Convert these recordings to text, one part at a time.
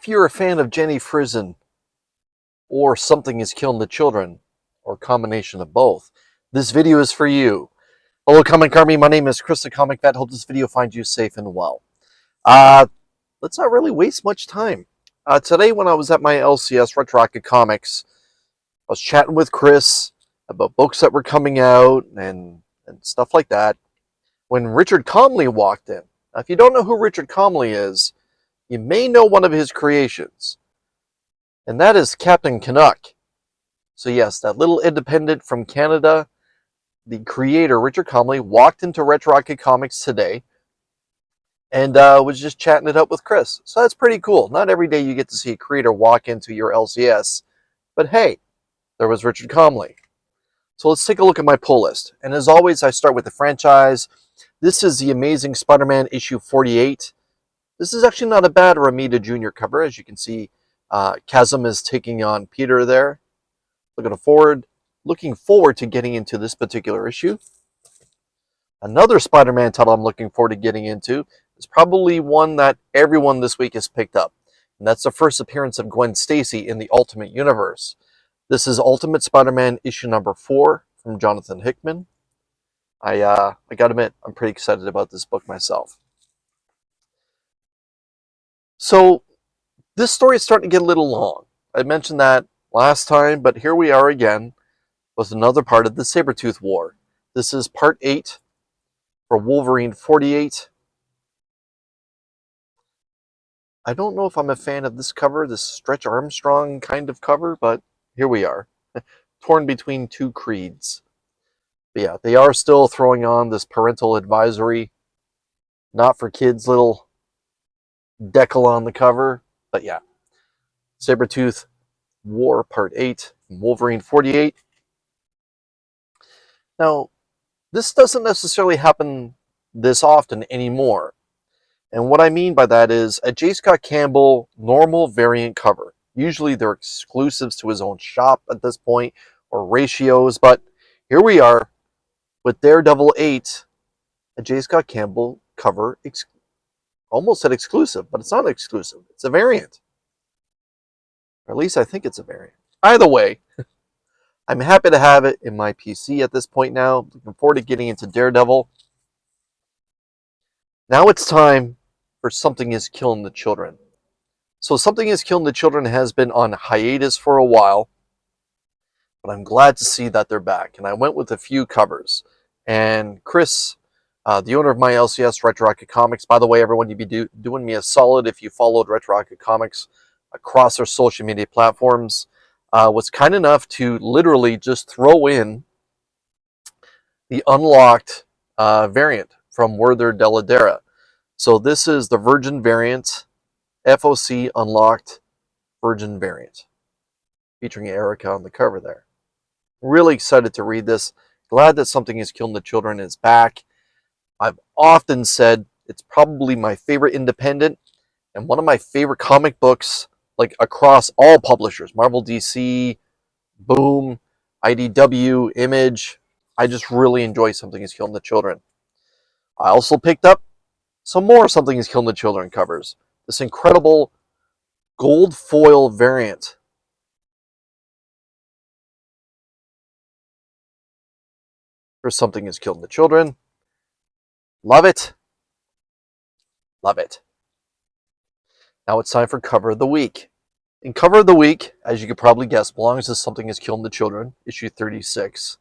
If you're a fan of Jenny Frison or Something is Killing the Children, or a combination of both, this video is for you. Hello Comic Army, my name is Chris the Comic Vet. Hope this video finds you safe and well. Let's not really waste much time. Today when I was at my LCS Retroactive Comics, I was chatting with Chris about books that were coming out and stuff like that, when Richard Comley walked in. Now, if you don't know who Richard Comley is, you may know one of his creations, and that is Captain Canuck. So yes, that little independent from Canada, the creator, Richard Comley, walked into Retroactive Comics today and was just chatting it up with Chris. So that's pretty cool. Not every day you get to see a creator walk into your LCS, but hey, there was Richard Comley. So let's take a look at my pull list. And as always, I start with the franchise. This is the Amazing Spider-Man issue 48. This is actually not a bad Romita Jr. cover. As you can see, Chasm is taking on Peter there. Looking forward to getting into this particular issue. Another Spider-Man title I'm looking forward to getting into is probably one that everyone this week has picked up. And that's the first appearance of Gwen Stacy in the Ultimate Universe. This is Ultimate Spider-Man issue number 4 from Jonathan Hickman. I gotta admit, I'm pretty excited about this book myself. So, this story is starting to get a little long. I mentioned that last time, but here we are again with another part of the Sabretooth War. This is part 8 for Wolverine 48. I don't know if I'm a fan of this cover, this Stretch Armstrong kind of cover, but here we are, torn between two creeds. But yeah, they are still throwing on this parental advisory, not for kids little decal on the cover. But yeah, Sabretooth War Part 8, Wolverine 48. Now, this doesn't necessarily happen this often anymore. And what I mean by that is a J. Scott Campbell normal variant cover. Usually they're exclusives to his own shop at this point, or ratios, but here we are with Daredevil 8, a J. Scott Campbell cover, almost said exclusive, but it's not exclusive. It's a variant. Or at least I think it's a variant. Either way, I'm happy to have it in my PC at this point now. Looking forward to getting into Daredevil. Now it's time for Something is Killing the Children. So Something is Killing the Children has been on hiatus for a while, but I'm glad to see that they're back. And I went with a few covers. And Chris, the owner of my LCS Retroactive Comics, by the way, everyone, you'd be doing me a solid if you followed Retroactive Comics across our social media platforms, was kind enough to literally just throw in the unlocked variant from Werther Dell'Edera. So this is the Virgin variant, FOC unlocked Virgin variant, featuring Erica on the cover there. Really excited to read this. Glad that Something is Killing the Children is back. I've often said it's probably my favorite independent and one of my favorite comic books, like across all publishers, Marvel, DC, Boom, IDW, Image. I just really enjoy Something is Killing the Children. I also picked up some more Something is Killing the Children covers. This incredible gold foil variant. For Something is Killing the Children. Love it. Love it. Now it's time for Cover of the Week. And Cover of the Week, as you could probably guess, belongs to Something is Killing the Children, issue 36.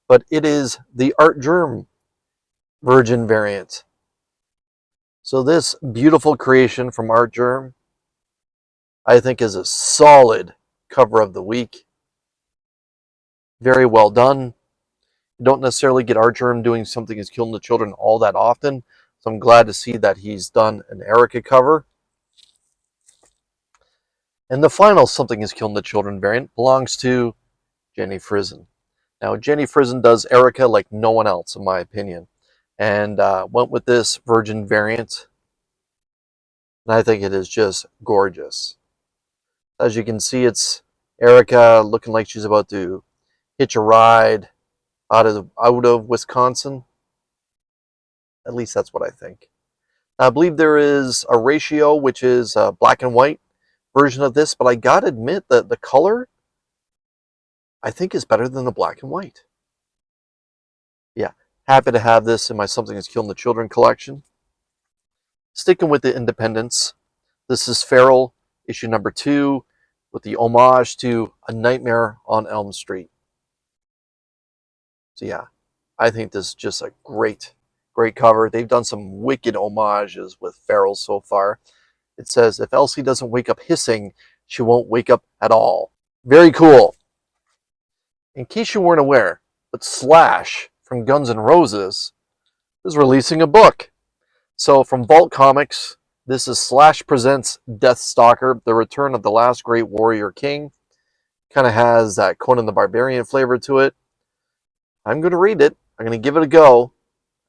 But it is the Art Germ Virgin variant. So this beautiful creation from Art Germ, I think, is a solid Cover of the Week. Very well done. You don't necessarily get Art Germ doing Something is Killing the Children all that often, so I'm glad to see that he's done an Erica cover. And the final Something is Killing the Children variant belongs to Jenny Frison. Now, Jenny Frison does Erica like no one else, in my opinion, and went with this Virgin variant. And I think it is just gorgeous. As you can see, it's Erica looking like she's about to hitch a ride out of Wisconsin. At least that's what I think. I believe there is a ratio, which is black and white version of this, but I gotta admit that the color, I think, is better than the black and white. Yeah, happy to have this in my Something Is Killing the Children collection. Sticking with the independents, this is Feral, issue number 2, with the homage to A Nightmare on Elm Street. So yeah, I think this is just a great cover. They've done some wicked homages with Feral so far. It says, if Elsie doesn't wake up hissing, she won't wake up at all. Very cool. In case you weren't aware, but Slash from Guns N' Roses is releasing a book. So from Vault Comics, this is Slash Presents Deathstalker, The Return of the Last Great Warrior King. Kind of has that Conan the Barbarian flavor to it. I'm going to read it. I'm going to give it a go.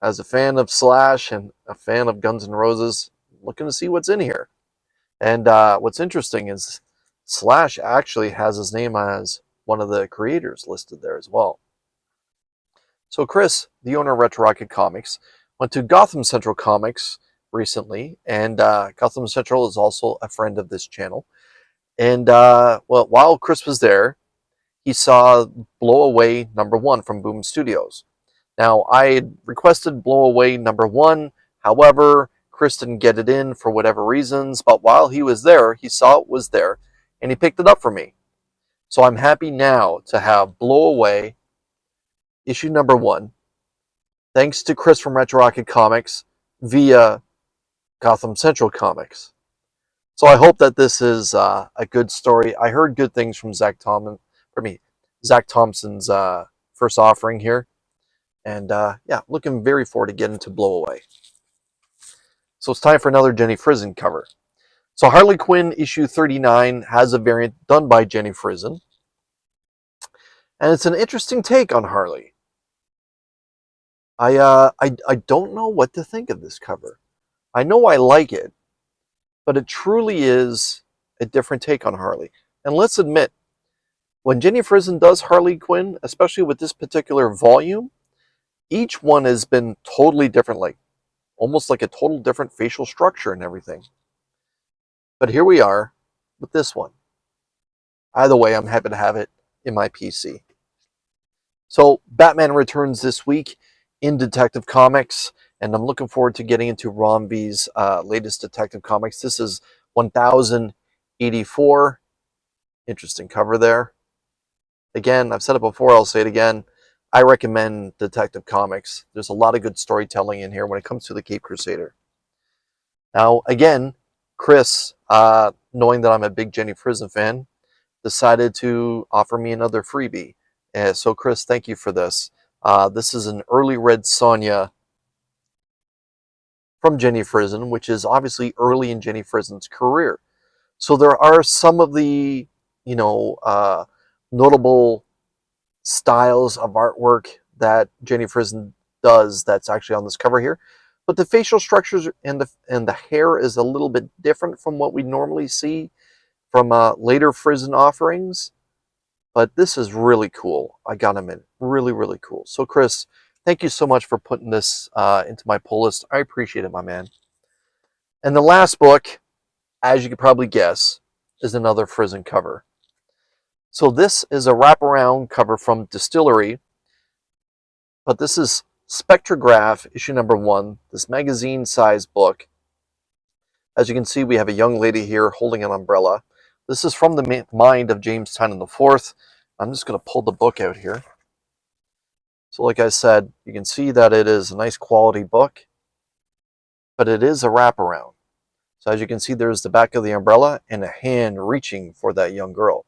As a fan of Slash and a fan of Guns N' Roses, looking to see what's in here. And what's interesting is Slash actually has his name as one of the creators listed there as well. So Chris, the owner of Retro Rocket Comics, went to Gotham Central Comics recently, and Gotham Central is also a friend of this channel. And well, while Chris was there, he saw Blow Away #1 from Boom Studios. Now, I had requested Blow Away #1, however, Chris didn't get it in for whatever reasons, but while he was there, he saw it was there, and he picked it up for me. So I'm happy now to have Blow Away, issue #1, thanks to Chris from Retro Rocket Comics, via Gotham Central Comics. So I hope that this is a good story. I heard good things from Zach Thompson's first offering here. And yeah, looking very forward to getting to Blow Away. So it's time for another Jenny Frison cover. So Harley Quinn issue 39 has a variant done by Jenny Frison. And it's an interesting take on Harley. I don't know what to think of this cover. I know I like it, but it truly is a different take on Harley. And let's admit, when Jenny Frison does Harley Quinn, especially with this particular volume, each one has been totally different, like almost like a total different facial structure and everything. But here we are with this one. Either way, I'm happy to have it in my PC. So Batman returns this week in Detective Comics, and I'm looking forward to getting into Ron V's latest Detective Comics. This is 1084. Interesting cover there. Again, I've said it before, I'll say it again. I recommend Detective Comics. There's a lot of good storytelling in here when it comes to the Cape Crusader. Now, again, Chris, knowing that I'm a big Jenny Frison fan, decided to offer me another freebie. So, Chris, thank you for this. This is an early Red Sonja from Jenny Frison, which is obviously early in Jenny Frison's career. So there are some of the, notable styles of artwork that Jenny Frison does that's actually on this cover here. But the facial structures and the hair is a little bit different from what we normally see from later Frison offerings. But this is really cool. I got him in. Really, really cool. So Chris, thank you so much for putting this into my pull list. I appreciate it, my man. And the last book, as you could probably guess, is another Frison cover. So this is a wraparound cover from Distillery, but this is Spectrograph issue #1, this magazine-sized book. As you can see, we have a young lady here holding an umbrella. This is from the mind of James Tynan IV. I'm just going to pull the book out here. So like I said, you can see that it is a nice quality book, but it is a wraparound. So as you can see, there's the back of the umbrella and a hand reaching for that young girl.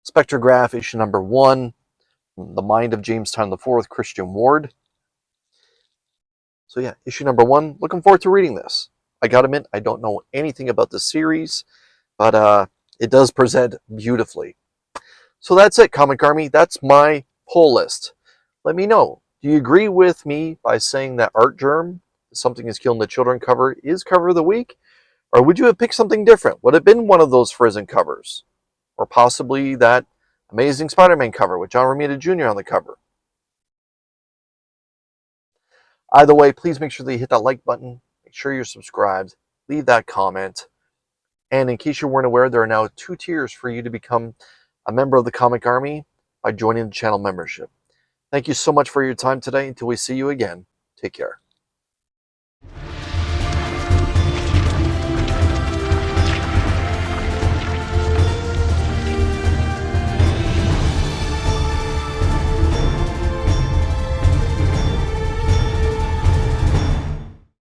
Spectrograph issue #1, the mind of James Tynan IV, Christian Ward. So yeah, issue #1, looking forward to reading this. I gotta admit, I don't know anything about the series, but it does present beautifully. So that's it, Comic Army. That's my pull list. Let me know. Do you agree with me by saying that Art Germ, Something Is Killing the Children cover, is cover of the week? Or would you have picked something different? Would it have been one of those Frison covers? Or possibly that Amazing Spider-Man cover with John Romita Jr. on the cover? Either way, please make sure that you hit that like button. Make sure you're subscribed. Leave that comment. And in case you weren't aware, there are now 2 tiers for you to become a member of the Comic Army by joining the channel membership. Thank you so much for your time today. Until we see you again, take care.